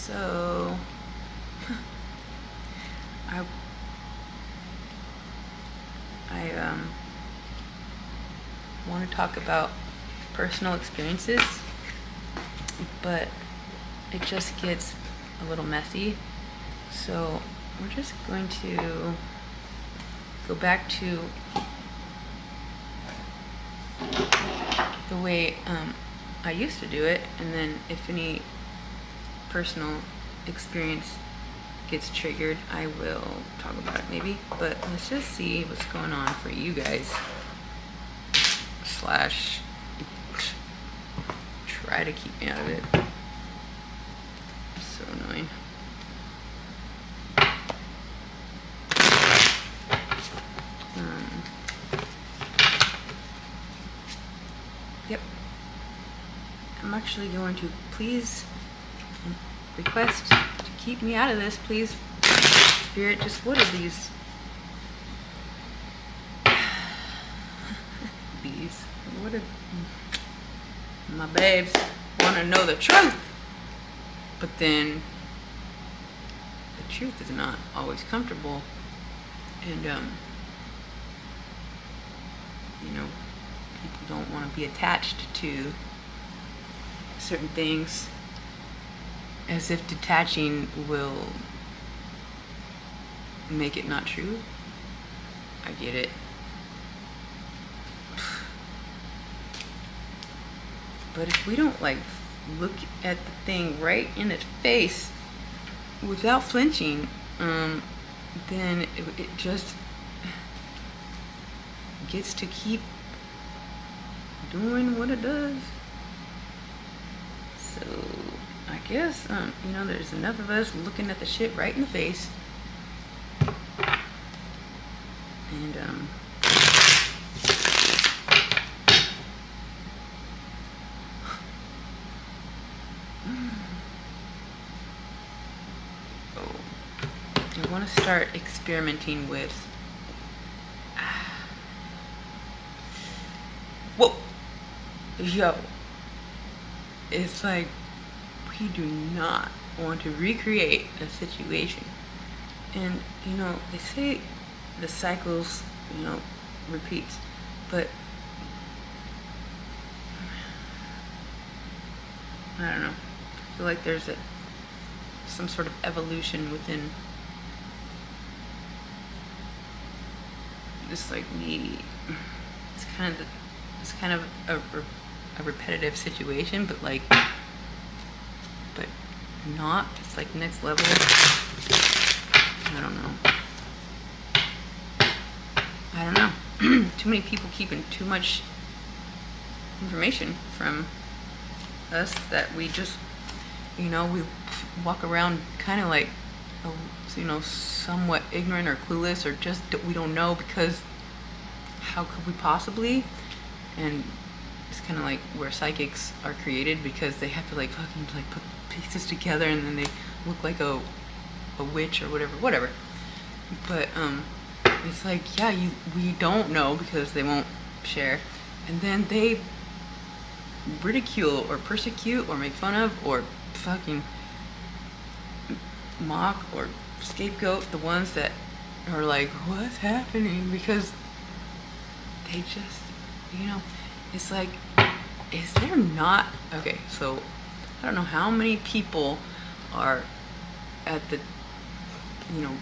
So I want to talk about personal experiences, but it just gets a little messy. So we're just going to go back to the way I used to do it, and then if any personal experience gets triggered, I will talk about it maybe. But let's just see what's going on for you guys. Slash try to keep me out of it. It's so annoying. Yep. I'm actually going to please request to keep me out of this, please. Spirit, just what are these? These. What are my babes want to know the truth, but then the truth is not always comfortable, and you know, people don't want to be attached to certain things, as if detaching will make it not true. I get it. But if we don't like look at the thing right in its face without flinching, then it just gets to keep doing what it does. So I guess you know, there's enough of us looking at the shit right in the face, and I want to start experimenting with whoa, yo, it's like we do not want to recreate a situation. And you know, they say the cycles, you know, repeats, but I don't know, I feel like there's some sort of evolution within this, like it's kind of a repetitive situation, but like, but not, it's like next level. I don't know. Too many people keeping too much information from us that we just, you know, we walk around kind of like, you know, somewhat ignorant or clueless, or just we don't know, because how could we possibly? And it's kind of like where psychics are created, because they have to like fucking like put pieces together, and then they look like a witch or whatever. But it's like, yeah, we don't know because they won't share, and then they ridicule or persecute or make fun of or fucking mock or scapegoat the ones that are like, what's happening? Because they just, you know, it's like, is there not, okay, so I don't know how many people are at the, you know,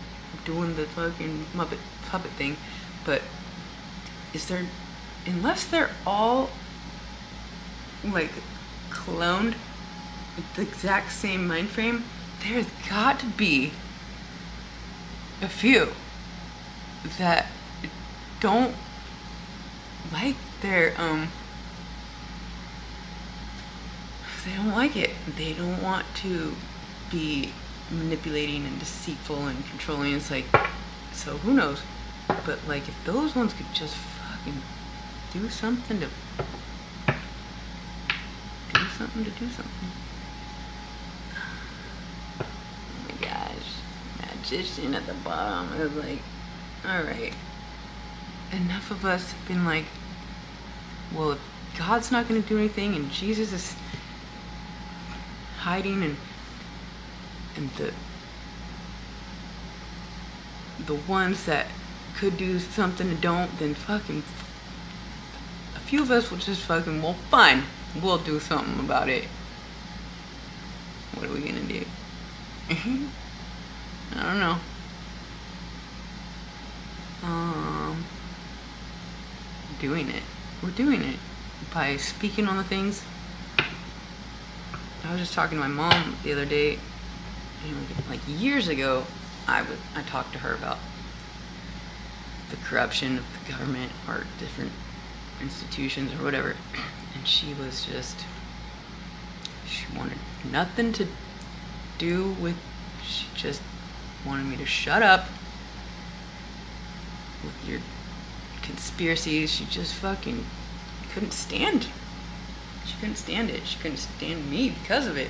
doing the fucking Muppet puppet thing, but is there, unless they're all like cloned with the exact same mind frame, there's got to be a few that don't like their they don't like it. They don't want to be manipulating and deceitful and controlling. It's like, so who knows? But like, if those ones could just fucking do something. Oh my gosh, magician at the bottom. I was like, all right. Enough of us have been like, well, if God's not going to do anything and Jesus is hiding and And the ones that could do something and don't, then fucking a few of us will just fucking, well, fine, we'll do something about it. What are we gonna do? I don't know. Doing it. We're doing it by speaking on the things. I was just talking to my mom the other day, and like years ago, I talked to her about the corruption of the government or different institutions or whatever, and she wanted nothing to do with, she just wanted me to shut up with your conspiracies. She just fucking couldn't stand. She couldn't stand it. She couldn't stand me because of it.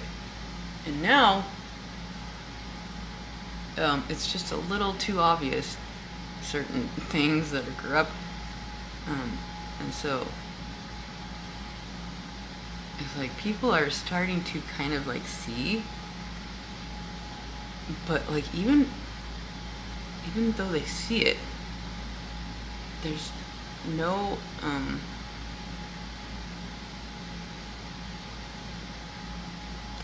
And now, it's just a little too obvious, certain things that are corrupt. And so, it's like people are starting to kind of like see, but like even though they see it, there's no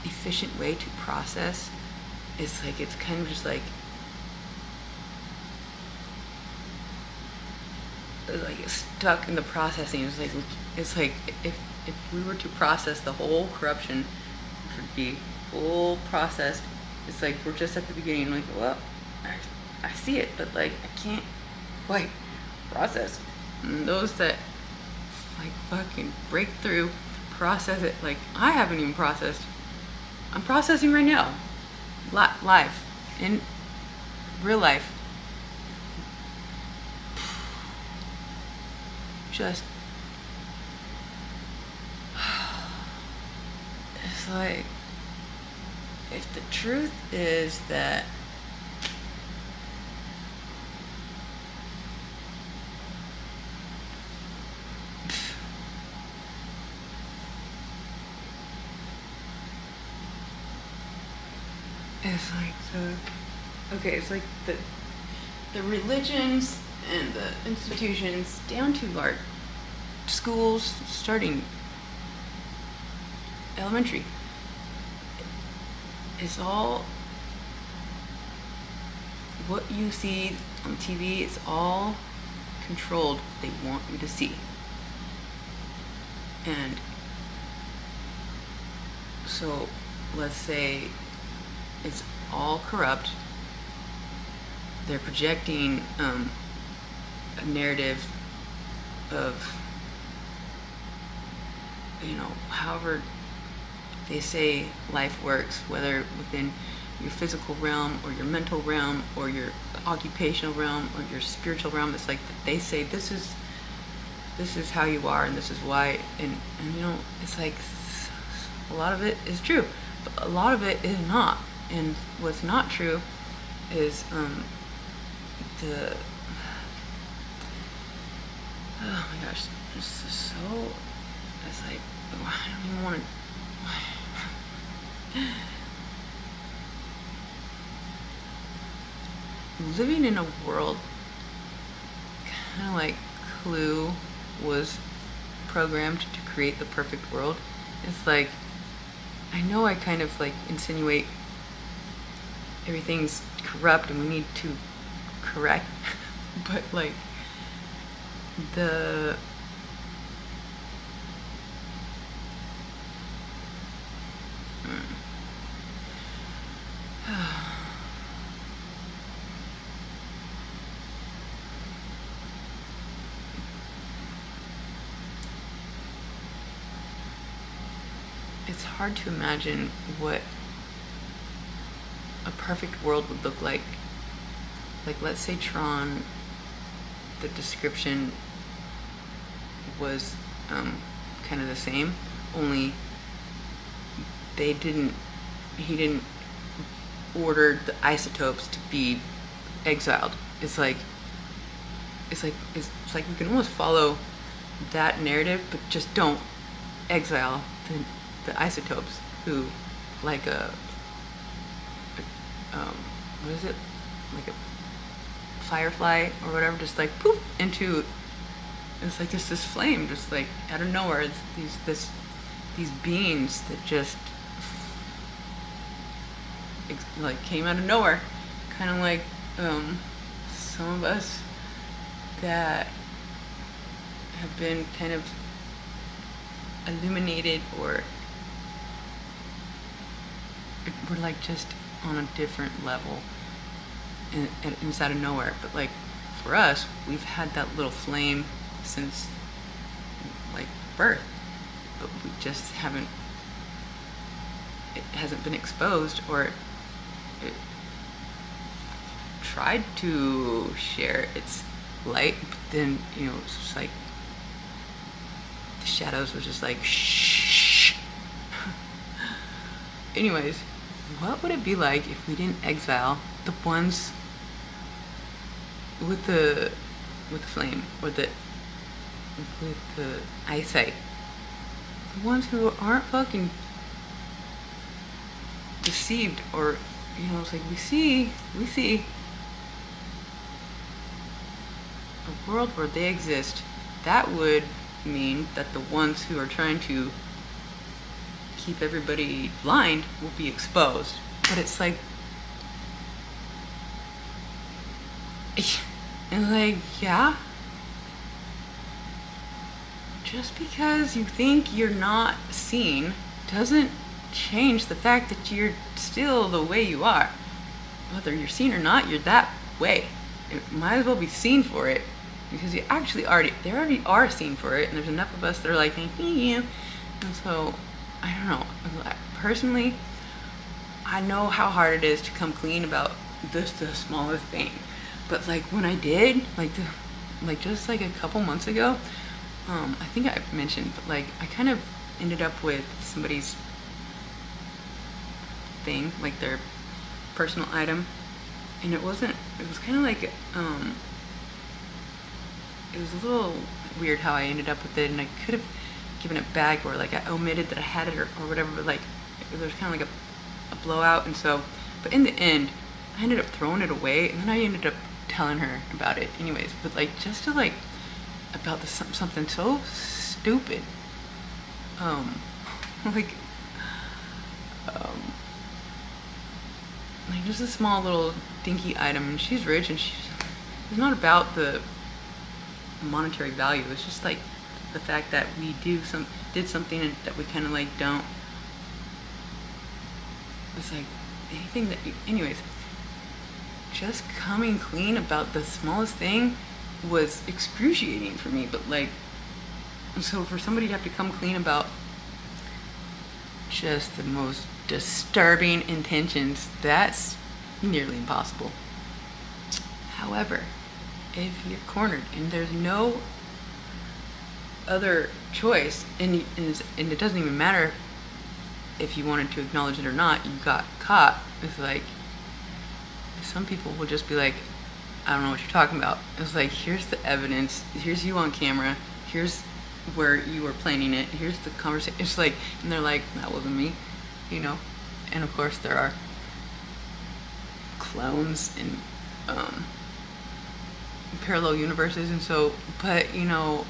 efficient way to process. It's like, it's kind of just like it's stuck in the processing. It's like if we were to process the whole corruption, it would be full processed. It's like we're just at the beginning, like, well, I see it, but like I can't quite process. And those that like fucking break through, process it, like I haven't even processed. I'm processing right now, live, in real life. Just, it's like, if the truth is that it's like it's like the religions and the institutions down to our schools, starting elementary, it's all what you see on TV. It's all controlled. They want you to see. And so let's say it's all corrupt. They're projecting a narrative of, however they say life works, whether within your physical realm or your mental realm or your occupational realm or your spiritual realm. It's like they say this is how you are and this is why, and it's like a lot of it is true, but a lot of it is not. And what's not true is oh my gosh, this is so, it's like, I don't even want to, living in a world kind of like Clue was programmed to create the perfect world. It's like, I know I kind of like insinuate everything's corrupt and we need to correct, but like the it's hard to imagine what a perfect world would look like. Like, let's say Tron, the description was kind of the same, only he didn't order the isotopes to be exiled. It's like we can almost follow that narrative, but just don't exile the isotopes, who like a what is it, like a firefly or whatever, just like poof into, it's like just this flame, just like out of nowhere. It's these beings that just like came out of nowhere, kind of like some of us that have been kind of illuminated, or we're like just on a different level inside of nowhere. But like for us, we've had that little flame since like birth, but we just haven't, it hasn't been exposed, or it tried to share its light, but then, you know, it's just like the shadows was just like shh. Anyways, what would it be like if we didn't exile the ones with the flame, or with the eyesight, the ones who aren't fucking deceived, or, you know, it's like we see a world where they exist. That would mean that the ones who are trying to keep everybody blind will be exposed. But it's like, and like, yeah, just because you think you're not seen doesn't change the fact that you're still the way you are. Whether you're seen or not, you're that way. It might as well be seen for it, because you actually they already are seen for it, and there's enough of us that are like, yeah. And so, I don't know, personally, I know how hard it is to come clean about the smallest thing. But like when I did, like just like a couple months ago, I think I mentioned, but like I kind of ended up with somebody's thing, like their personal item, and it was kind of like, it was a little weird how I ended up with it, and I could have given it back, or like I omitted that I had it, or whatever, but like there was kind of like a blowout. And so, but in the end I ended up throwing it away, and then I ended up telling her about it anyways. But like, just to like, about something so stupid, like just a small little dinky item, and she's rich, and it's not about the monetary value. It's just like the fact that we did something and that we kind of like don't. It's like anything that anyways, just coming clean about the smallest thing was excruciating for me. But like, so for somebody to have to come clean about just the most disturbing intentions, that's nearly impossible. However, if you're cornered and there's no other choice, and it doesn't even matter if you wanted to acknowledge it or not, you got caught. It's like, some people will just be like, I don't know what you're talking about. It's like, here's the evidence, here's you on camera, here's where you were planning it, here's the conversation. It's like, and they're like, that wasn't me, you know. And of course there are clones and parallel universes, and so, but you know,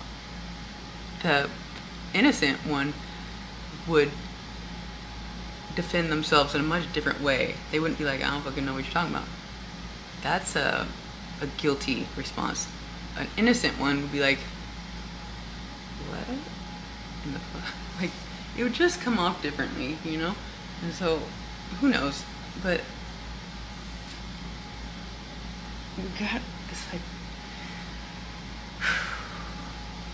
the innocent one would defend themselves in a much different way. They wouldn't be like, I don't fucking know what you're talking about. That's a guilty response. An innocent one would be like, what in the fuck? Like, it would just come off differently, you know. And so, who knows? But we got this, like,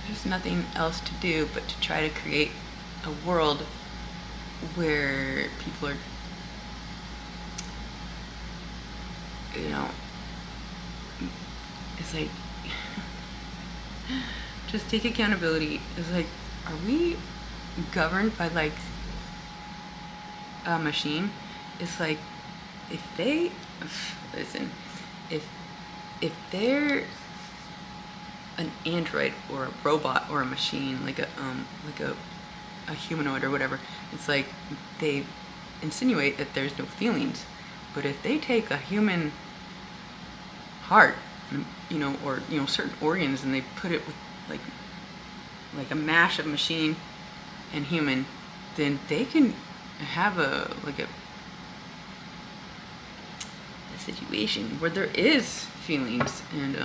there's nothing else to do but to try to create a world where people are, you know, it's like, just take accountability. It's like, are we governed by like a machine? It's like, if they listen, if they're an android or a robot or a machine, like a humanoid or whatever, it's like they insinuate that there's no feelings. But if they take a human heart, you know, or, you know, certain organs, and they put it with like a mash of machine and human, then they can have a situation where there is feelings, and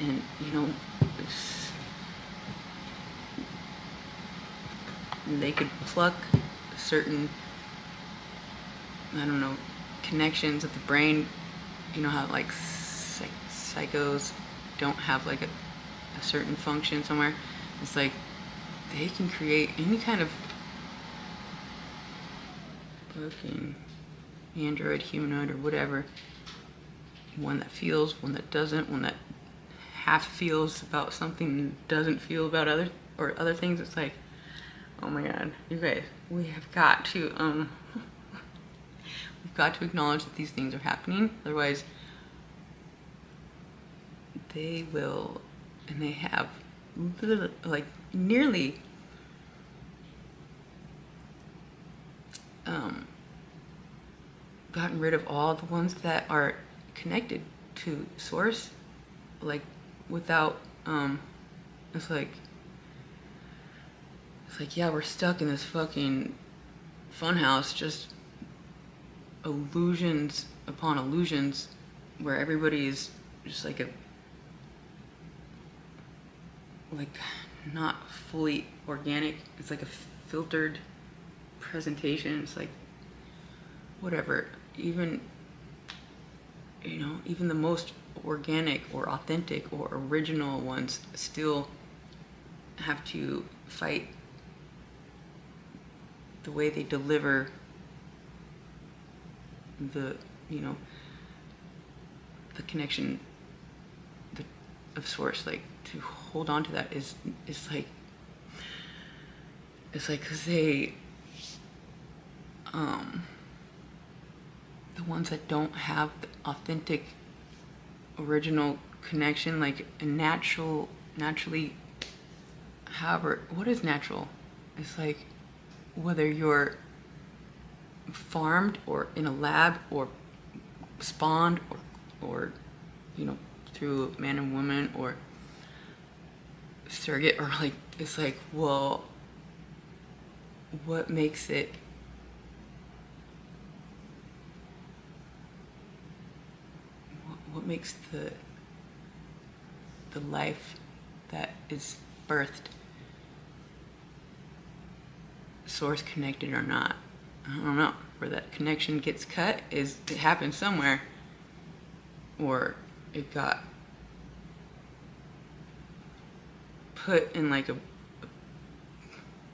you know, they could pluck certain, I don't know, connections of the brain. You know how like psychos don't have like a certain function somewhere. It's like they can create any kind of fucking android, humanoid, or whatever. One that feels, one that doesn't, one that half feels about something and doesn't feel about other things. It's like, oh my god, you guys, we have got to we've got to acknowledge that these things are happening. Otherwise, they will, and they have, like, nearly gotten rid of all the ones that are connected to source, like, without it's like yeah, we're stuck in this fucking funhouse, just illusions upon illusions, where everybody is just like not fully organic. It's like a filtered presentation. It's like, whatever. Even, you know, even the most organic or authentic or original ones still have to fight the way they deliver the, you know, the connection of source. Like, to hold on to that is like, it's like, because they the ones that don't have the authentic original connection, like a naturally, however, what is natural? It's like, whether you're farmed or in a lab or spawned or you know, through man and woman or surrogate, or like, it's like, well, what makes it what makes the life that is birthed source connected or not? I don't know. Where that connection gets cut is, it happened somewhere, or it got put in like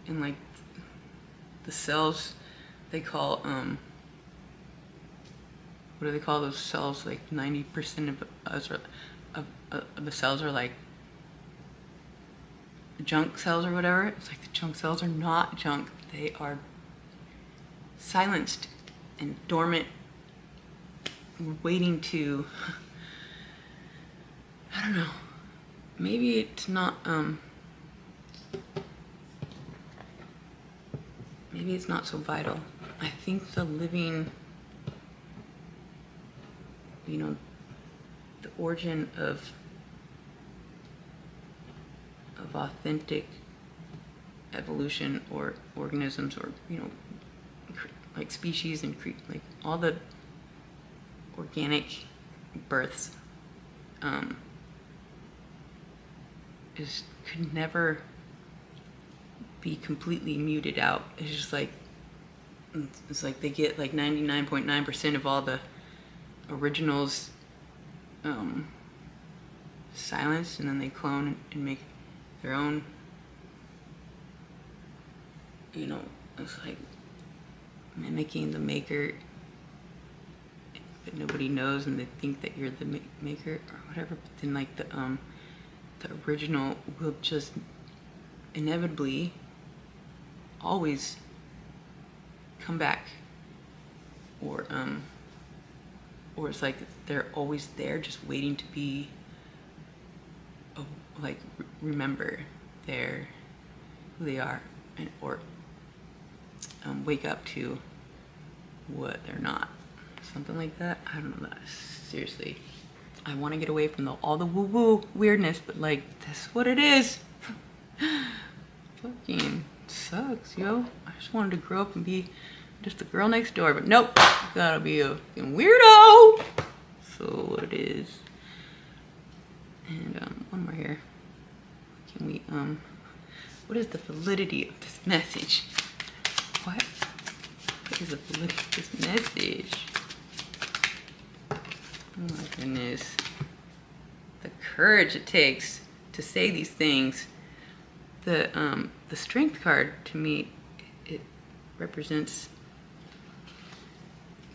in like the cells they call what do they call those cells? Like 90% of us are, of the cells are like junk cells or whatever. It's like the junk cells are not junk. They are silenced and dormant, waiting to, I don't know, maybe it's not maybe it's not so vital. I think the living, you know, the origin of authentic evolution, or organisms, or, you know, like species, and like all the organic births could never be completely muted out. It's just like, it's like they get like 99.9% of all the originals silenced, and then they clone and make their own, you know. It's like mimicking the maker, but nobody knows, and they think that you're the maker or whatever. But then like the original will just inevitably always come back, or it's like they're always there, just waiting to be like remember who they are, and or wake up to what they're not. something like that. I don't know. Seriously, I want to get away from all the woo-woo weirdness, but like, that's what it is. Fucking sucks, yo. I just wanted to grow up and be just the girl next door, but nope, gotta be a fucking weirdo. So what it is. And one more here. Can we what is the validity of this message? What is the validity of this message? Oh my goodness. The courage it takes to say these things. The strength card, to me, it represents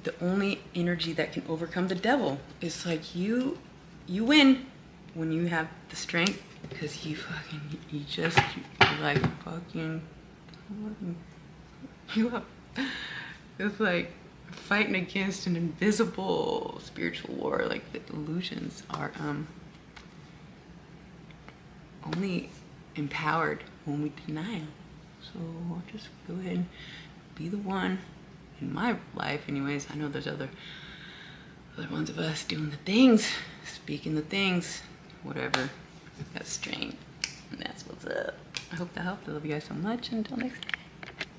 the only energy that can overcome the devil. It's like you win when you have the strength, because you're like fucking, it's like fighting against an invisible spiritual war. Like, the illusions are only empowered when we deny them. So I'll just go ahead and be the one in my life anyways. I know there's other ones of us doing the things, speaking the things, whatever. Got strength, and that's what's up. I hope that helped. I love you guys so much. Until next time.